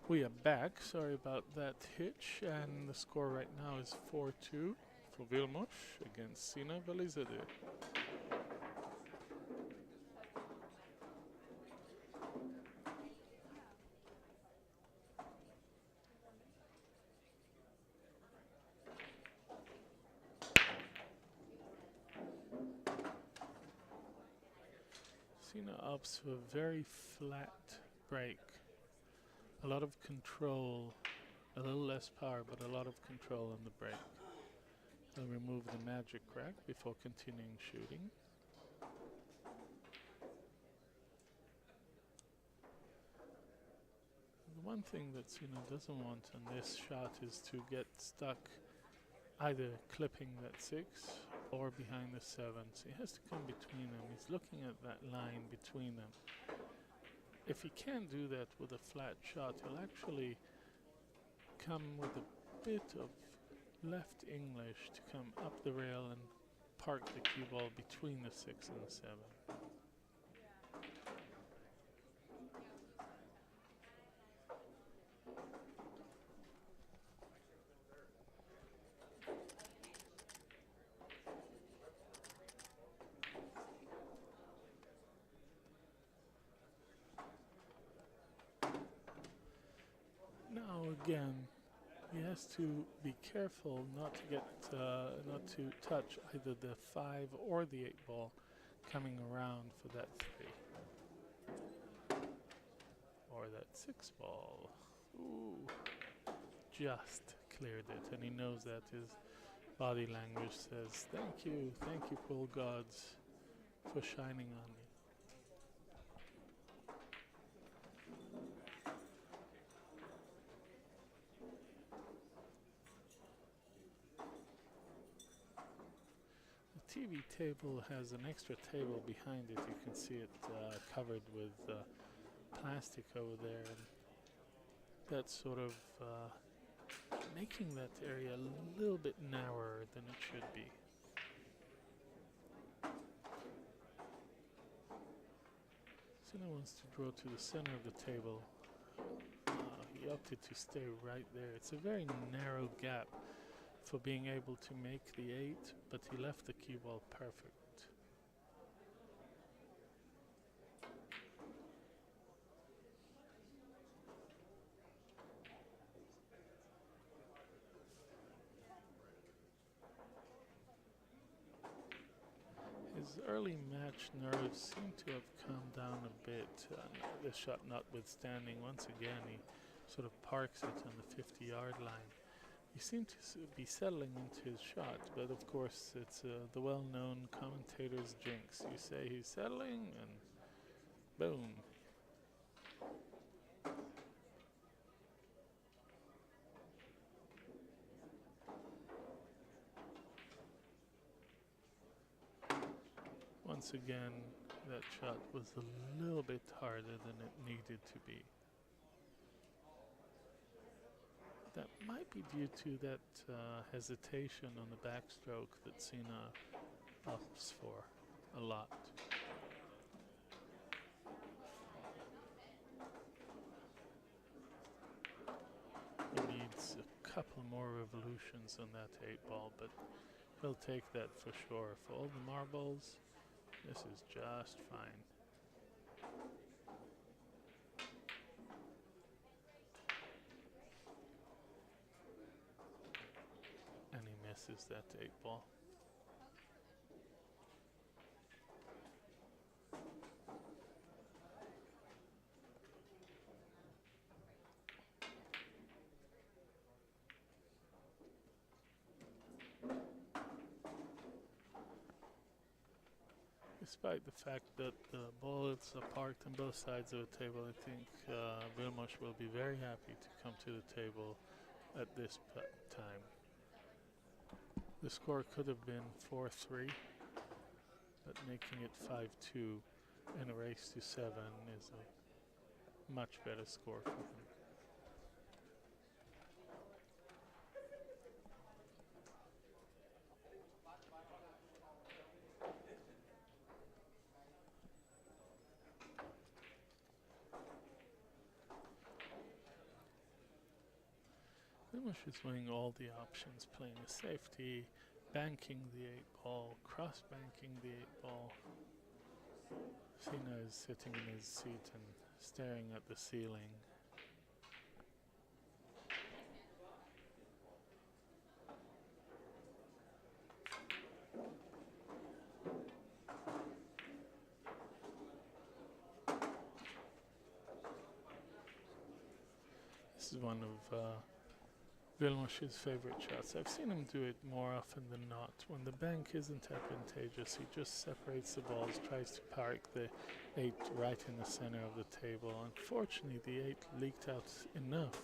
We are back. Sorry about that hitch. And the score right now is 4-2 for Vilmos against Sina Valizadeh. Sina opts for a very flat break. A lot of control, a little less power, but a lot of control on the break. He'll remove the magic crack before continuing shooting. The one thing that Sina doesn't want on this shot is to get stuck either clipping that 6 or behind the 7. So he has to come between them. He's looking at that line between them. If he can't do that with a flat shot, he'll actually come with a bit of left English to come up the rail and park the cue ball between the 6 and the 7. Now again, he has to be careful not to get, not to touch either the 5 or the 8 ball coming around for that 3. Or that 6 ball. Ooh, just cleared it, and he knows that. His body language says, thank you, pool gods, for shining on me. The TV table has an extra table behind it. You can see it covered with plastic over there, and that's sort of making that area a little bit narrower than it should be. Sina wants to draw to the center of the table. He opted to stay right there. It's a very narrow gap for being able to make the 8, but he left the cue ball perfect. His early match nerves seem to have calmed down a bit. This shot notwithstanding, once again he sort of parks it on the 50-yard line. He seemed to be settling into his shot, but of course it's the well-known commentator's jinx. You say he's settling, and boom. Once again, that shot was a little bit harder than it needed to be. That might be due to that hesitation on the backstroke that Sina opts for a lot. He needs a couple more revolutions on that 8 ball, but he'll take that for sure. For all the marbles, this is just fine. And he misses that 8 ball. Despite the fact that the balls are parked on both sides of the table, I think Vilmos will be very happy to come to the table at this time. The score could have been 4-3, but making it 5-2 in a race to 7 is a much better score for him. Vilmos is weighing all the options, playing a safety, banking the 8-ball, cross-banking the 8-ball. Sina is sitting in his seat and staring at the ceiling. This is one of Vilmos' favorite shots. I've seen him do it more often than not. When the bank isn't advantageous, he just separates the balls, tries to park the 8 right in the center of the table. Unfortunately, the 8 leaked out enough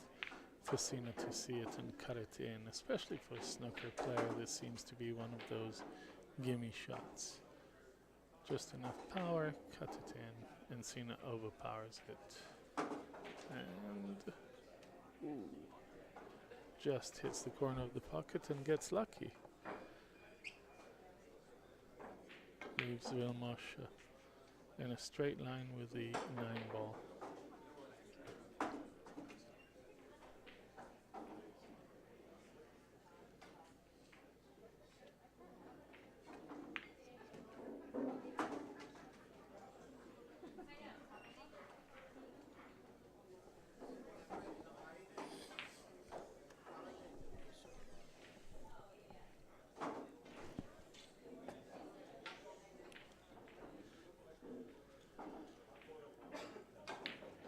for Sina to see it and cut it in. Especially for a snooker player, this seems to be one of those gimme shots. Just enough power, cut it in, and Sina overpowers it. And ooh, just hits the corner of the pocket and gets lucky. Leaves Vilmos in a straight line with the 9-ball.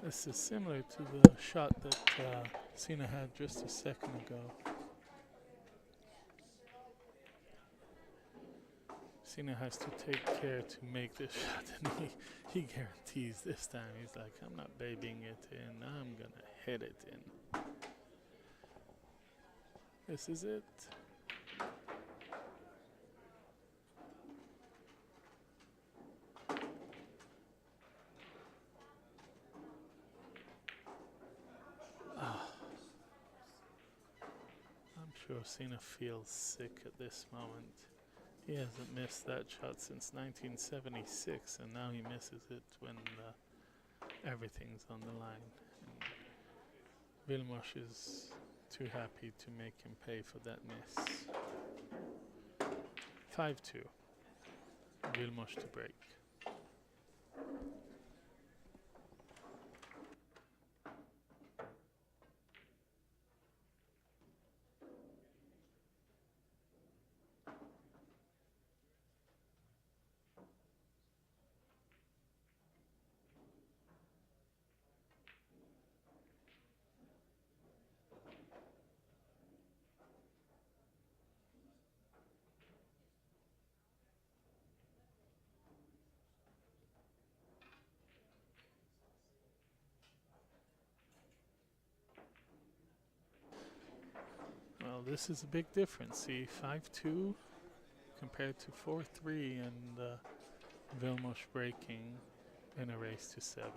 This is similar to the shot that Sina had just a second ago. Sina has to take care to make this shot, and he guarantees this time. He's like, I'm not babying it in, I'm gonna hit it in. This is it. I'm sure Sina feels sick at this moment. He hasn't missed that shot since 1976, and now he misses it when everything's on the line. And Vilmos is too happy to make him pay for that miss. 5-2. Vilmos to break. Well, this is a big difference. See, 5-2 compared to 4-3, and Vilmos breaking in a race to 7.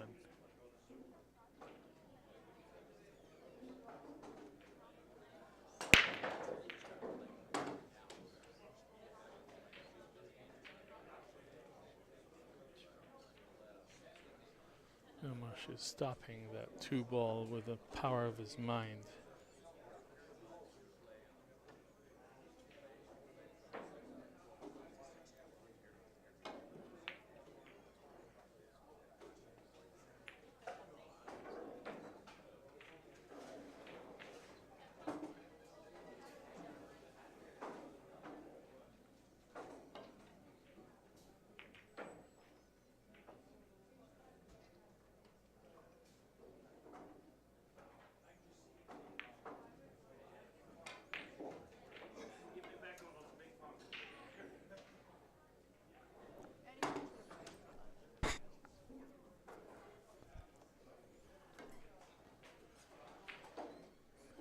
Vilmos is stopping that 2-ball with the power of his mind.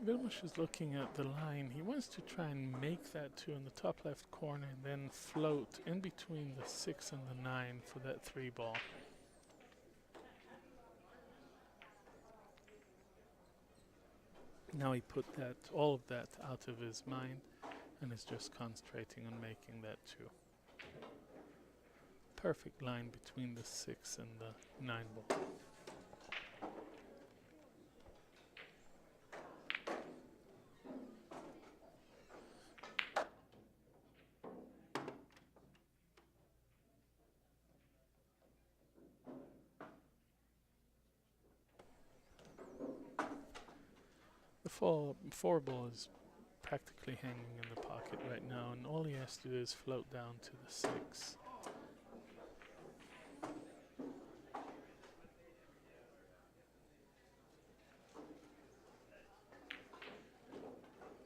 Vilmos is looking at the line. He wants to try and make that 2 in the top left corner and then float in between the 6 and the 9 for that 3-ball. Now he put that all of that out of his mind and is just concentrating on making that 2. Perfect line between the 6 and the 9-ball. four ball is practically hanging in the pocket right now, and all he has to do is float down to the 6.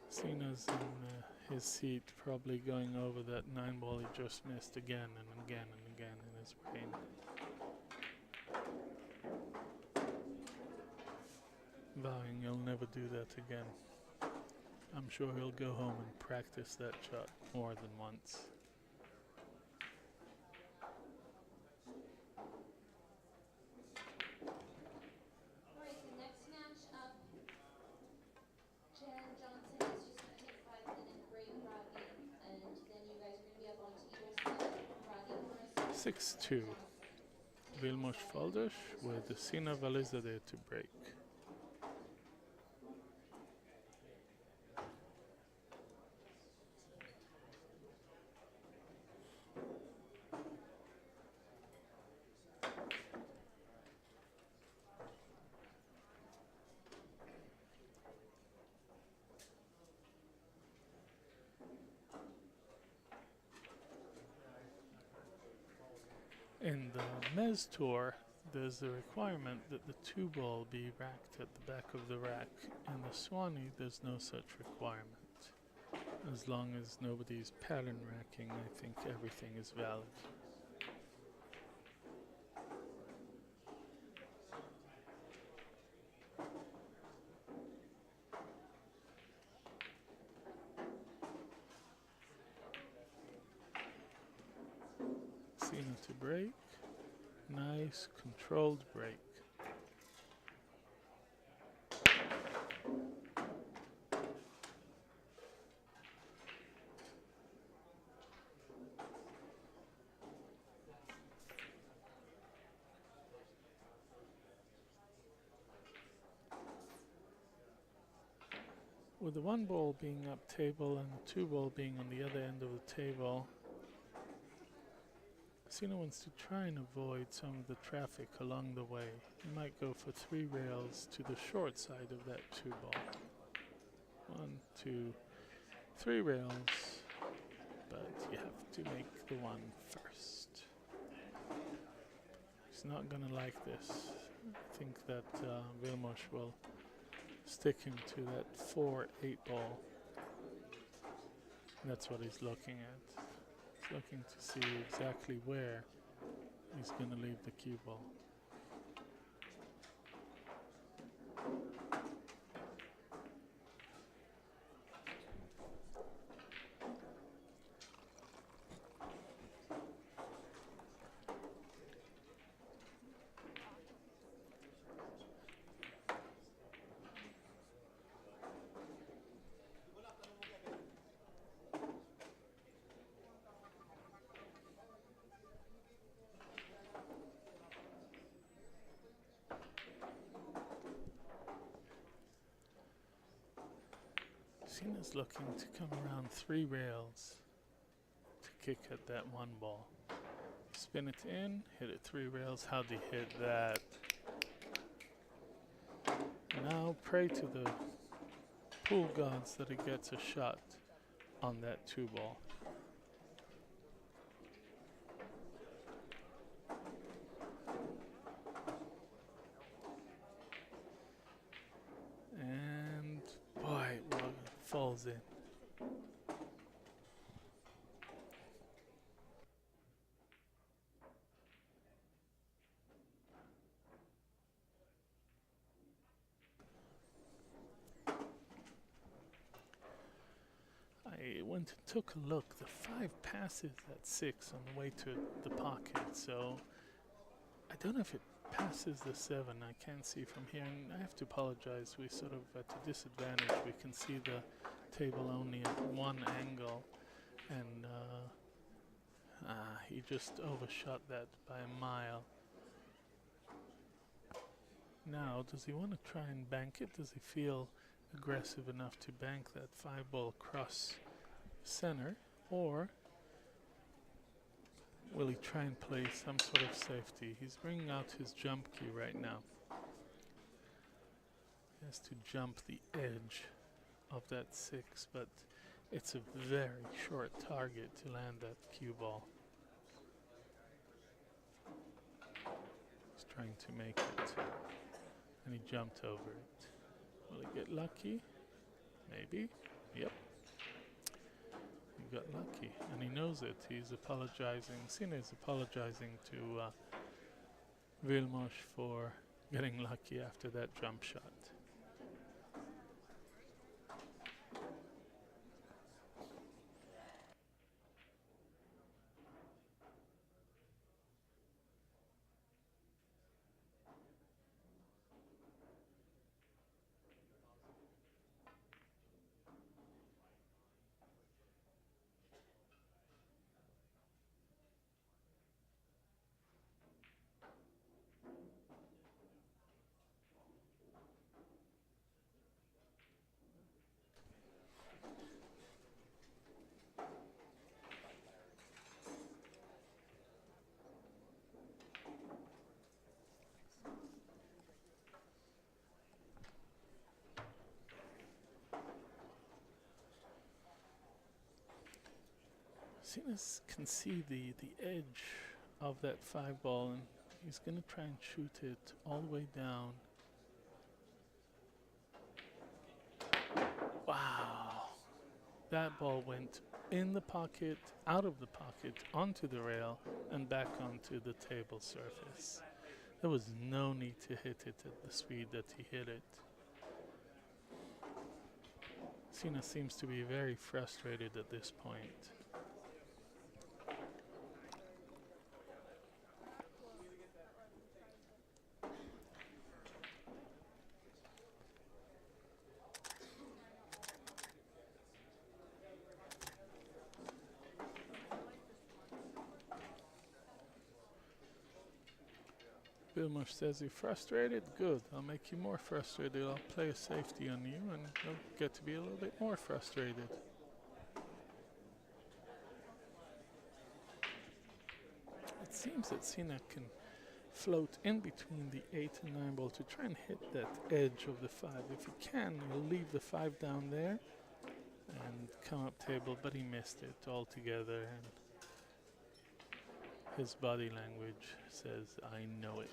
Sina's in his seat, probably going over that 9 ball he just missed again and again and again in his brain. Vowing he'll never do that again. I'm sure he'll go home and practice that shot more than once. Alright, the next match up, Jen Johnson is just going to take a 5-minute break, Rodney, and then you guys are going to be up on to Eagles. Rodney, 6-2. Vilmos Faldish with the Sina Valizadeh to break. In the Mesa tour, there's a requirement that the 2 ball be racked at the back of the rack. In the Swanee, there's no such requirement. As long as nobody's pattern racking, I think everything is valid. Sina to break. Nice controlled break. With the 1 ball being up table and the 2 ball being on the other end of the table, Sina wants to try and avoid some of the traffic along the way. He might go for 3 rails to the short side of that 2 ball. 1, 2, 3 rails, but you have to make the 1 first. He's not gonna like this. I think that Vilmos will stick him to that 4-8 ball. That's what he's looking at. He's looking to see exactly where he's going to leave the cue ball. Sina's looking to come around 3 rails to kick at that 1 ball. Spin it in, hit it 3 rails. How'd he hit that? Now pray to the pool gods that he gets a shot on that 2 ball. And boy, it falls in. I went and took a look. The 5 passes at 6 on the way to the pocket, so I don't know if it passes the 7. I can't see from here, and I have to apologize. We sort of at a disadvantage. We can see the table only at one angle, and he just overshot that by a mile. Now, does he want to try and bank it? Does he feel aggressive enough to bank that 5 ball across center, or will he try and play some sort of safety? He's bringing out his jump cue right now. He has to jump the edge of that 6, but it's a very short target to land that cue ball. He's trying to make it, and he jumped over it. Will he get lucky? Maybe. Yep. He got lucky, and he knows it. He's apologizing. Sina is apologizing to Vilmos for getting lucky after that jump shot. Sina can see the edge of that 5 ball, and he's going to try and shoot it all the way down. Wow! That ball went in the pocket, out of the pocket, onto the rail, and back onto the table surface. There was no need to hit it at the speed that he hit it. Sina seems to be very frustrated at this point. Vilmos says you're frustrated? Good, I'll make you more frustrated. I'll play a safety on you and you'll get to be a little bit more frustrated. It seems that Sina can float in between the 8 and 9 ball to try and hit that edge of the 5. If he can, he'll leave the 5 down there and come up table, but he missed it altogether. And his body language says, I know it.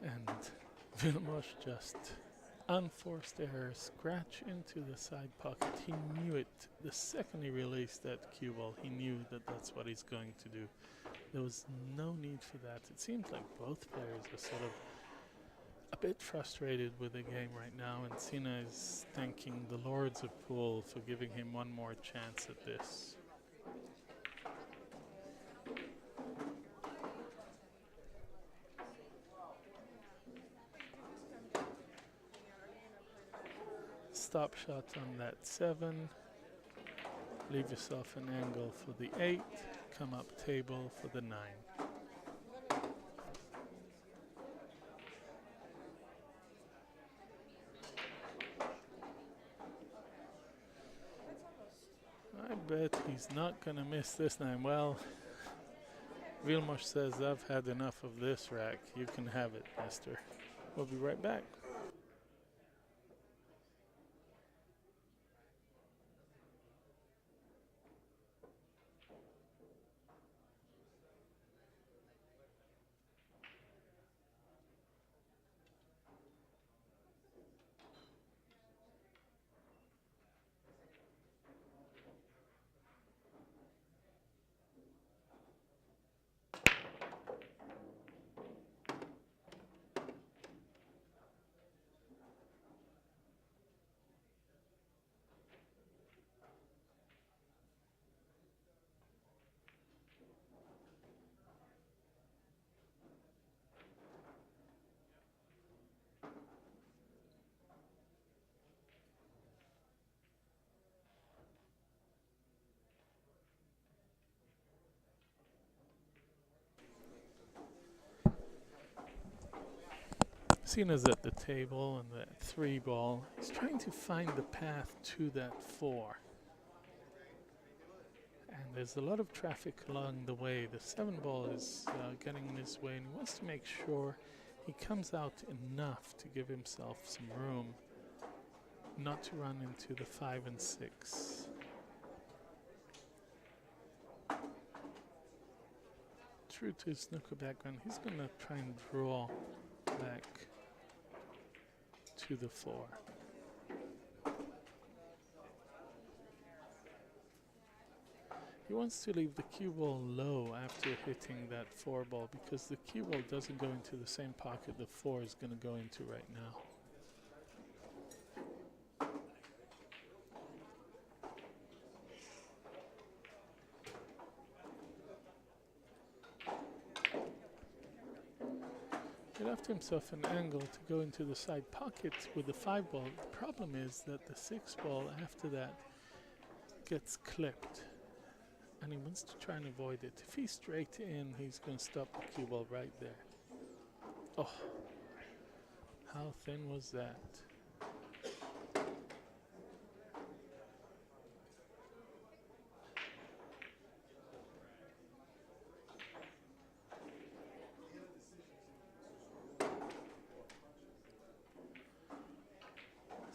And Vilmos just unforced error, scratch into the side pocket. He knew it the second he released that cue ball. He knew that that's what he's going to do. There was no need for that. It seems like both players are sort of a bit frustrated with the game right now, and Sina is thanking the Lords of Pool for giving him one more chance at this. Stop shot on that 7. Leave yourself an angle for the 8. Come up table for the 9. I bet he's not going to miss this 9. Well, Vilmos says, I've had enough of this rack. You can have it, mister. We'll be right back. Sina's at the table and that 3 ball. He's trying to find the path to that 4. And there's a lot of traffic along the way. The 7 ball is getting in his way, and he wants to make sure he comes out enough to give himself some room not to run into the 5 and 6. True to his snooker background, he's going to try and draw back to the 4. He wants to leave the cue ball low after hitting that 4 ball, because the cue ball doesn't go into the same pocket the 4 is going to go into right now. He left himself an angle to go into the side pocket with the 5 ball. The problem is that the 6 ball after that gets clipped, and he wants to try and avoid it. If he's straight in, he's going to stop the cue ball right there. Oh, how thin was that?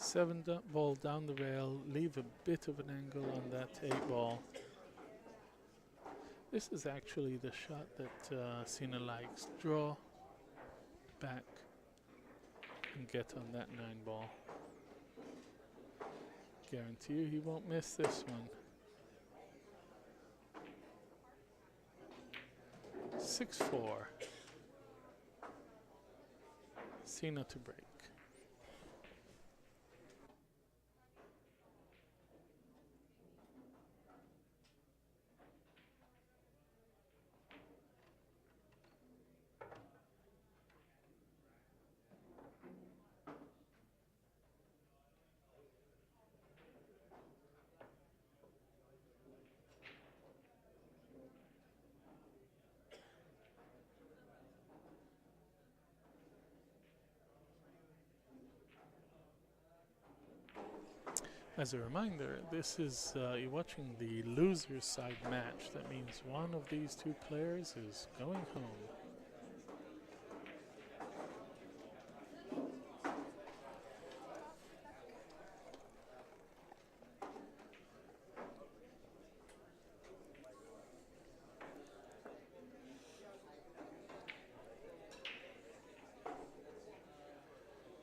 Seven ball down the rail, leave a bit of an angle on that 8 ball. This is actually the shot that Sina likes. Draw, back, and get on that 9 ball. Guarantee you he won't miss this one. 6-4. Sina to break. As a reminder, this is you're watching the loser's side match. That means one of these 2 players is going home.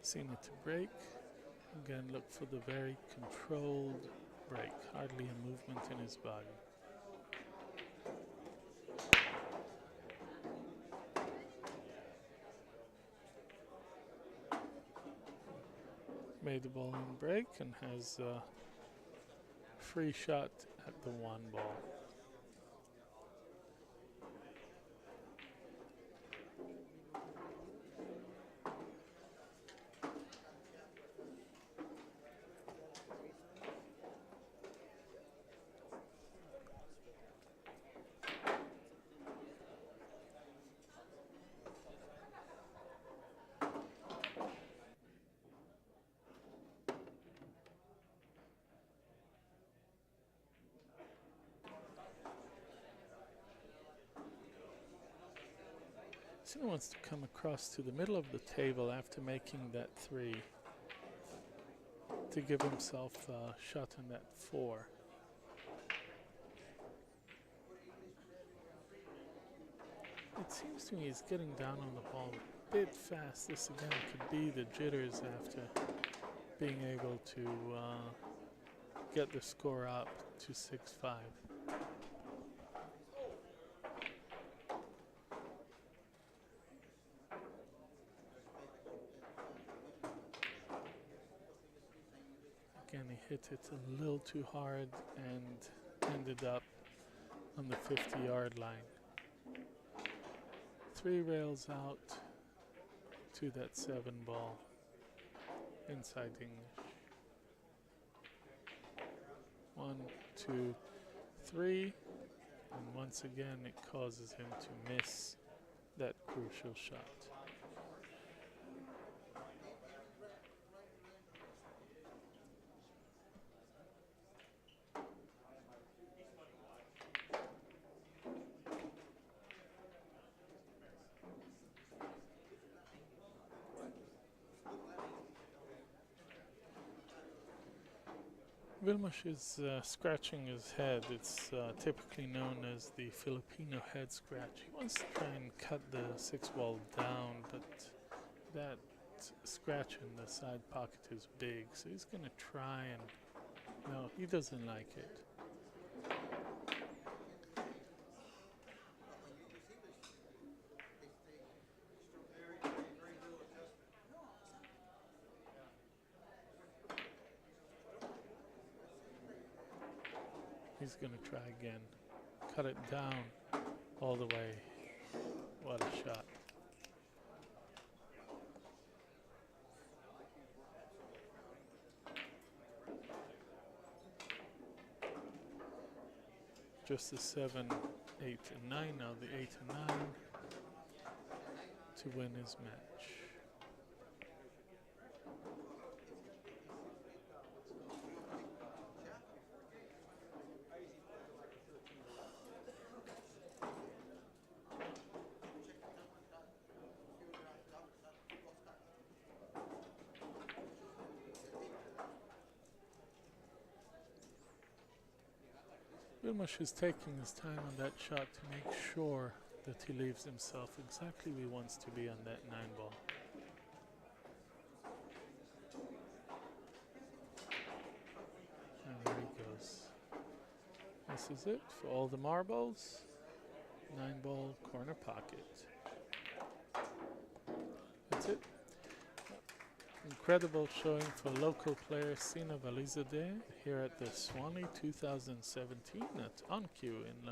Sina to break. Again, look for the very controlled break, hardly a movement in his body. Made the ball in break and has a free shot at the 1 ball. Sina wants to come across to the middle of the table after making that 3 to give himself a shot on that 4. It seems to me he's getting down on the ball a bit fast. This again could be the jitters after being able to get the score up to 6-5. Again, he hit it a little too hard and ended up on the 50-yard line. 3 rails out to that 7 ball inside English. 1, 2, 3, and once again it causes him to miss that crucial shot. Vilmos is scratching his head. It's typically known as the Filipino head scratch. He wants to try and cut the 6-ball down, but that scratch in the side pocket is big, so he's going to try and... No, he doesn't like it. He's going to try again. Cut it down all the way. What a shot. Just the 7, 8, and 9. Now the 8 and 9 to win his match. Vilmos is taking his time on that shot to make sure that he leaves himself exactly where he wants to be on that 9-ball. And there he goes. This is it for all the marbles. 9-ball corner pocket. That's it. Incredible showing for local player Sina Valizadeh here at the Swanee 2017 at On Cue in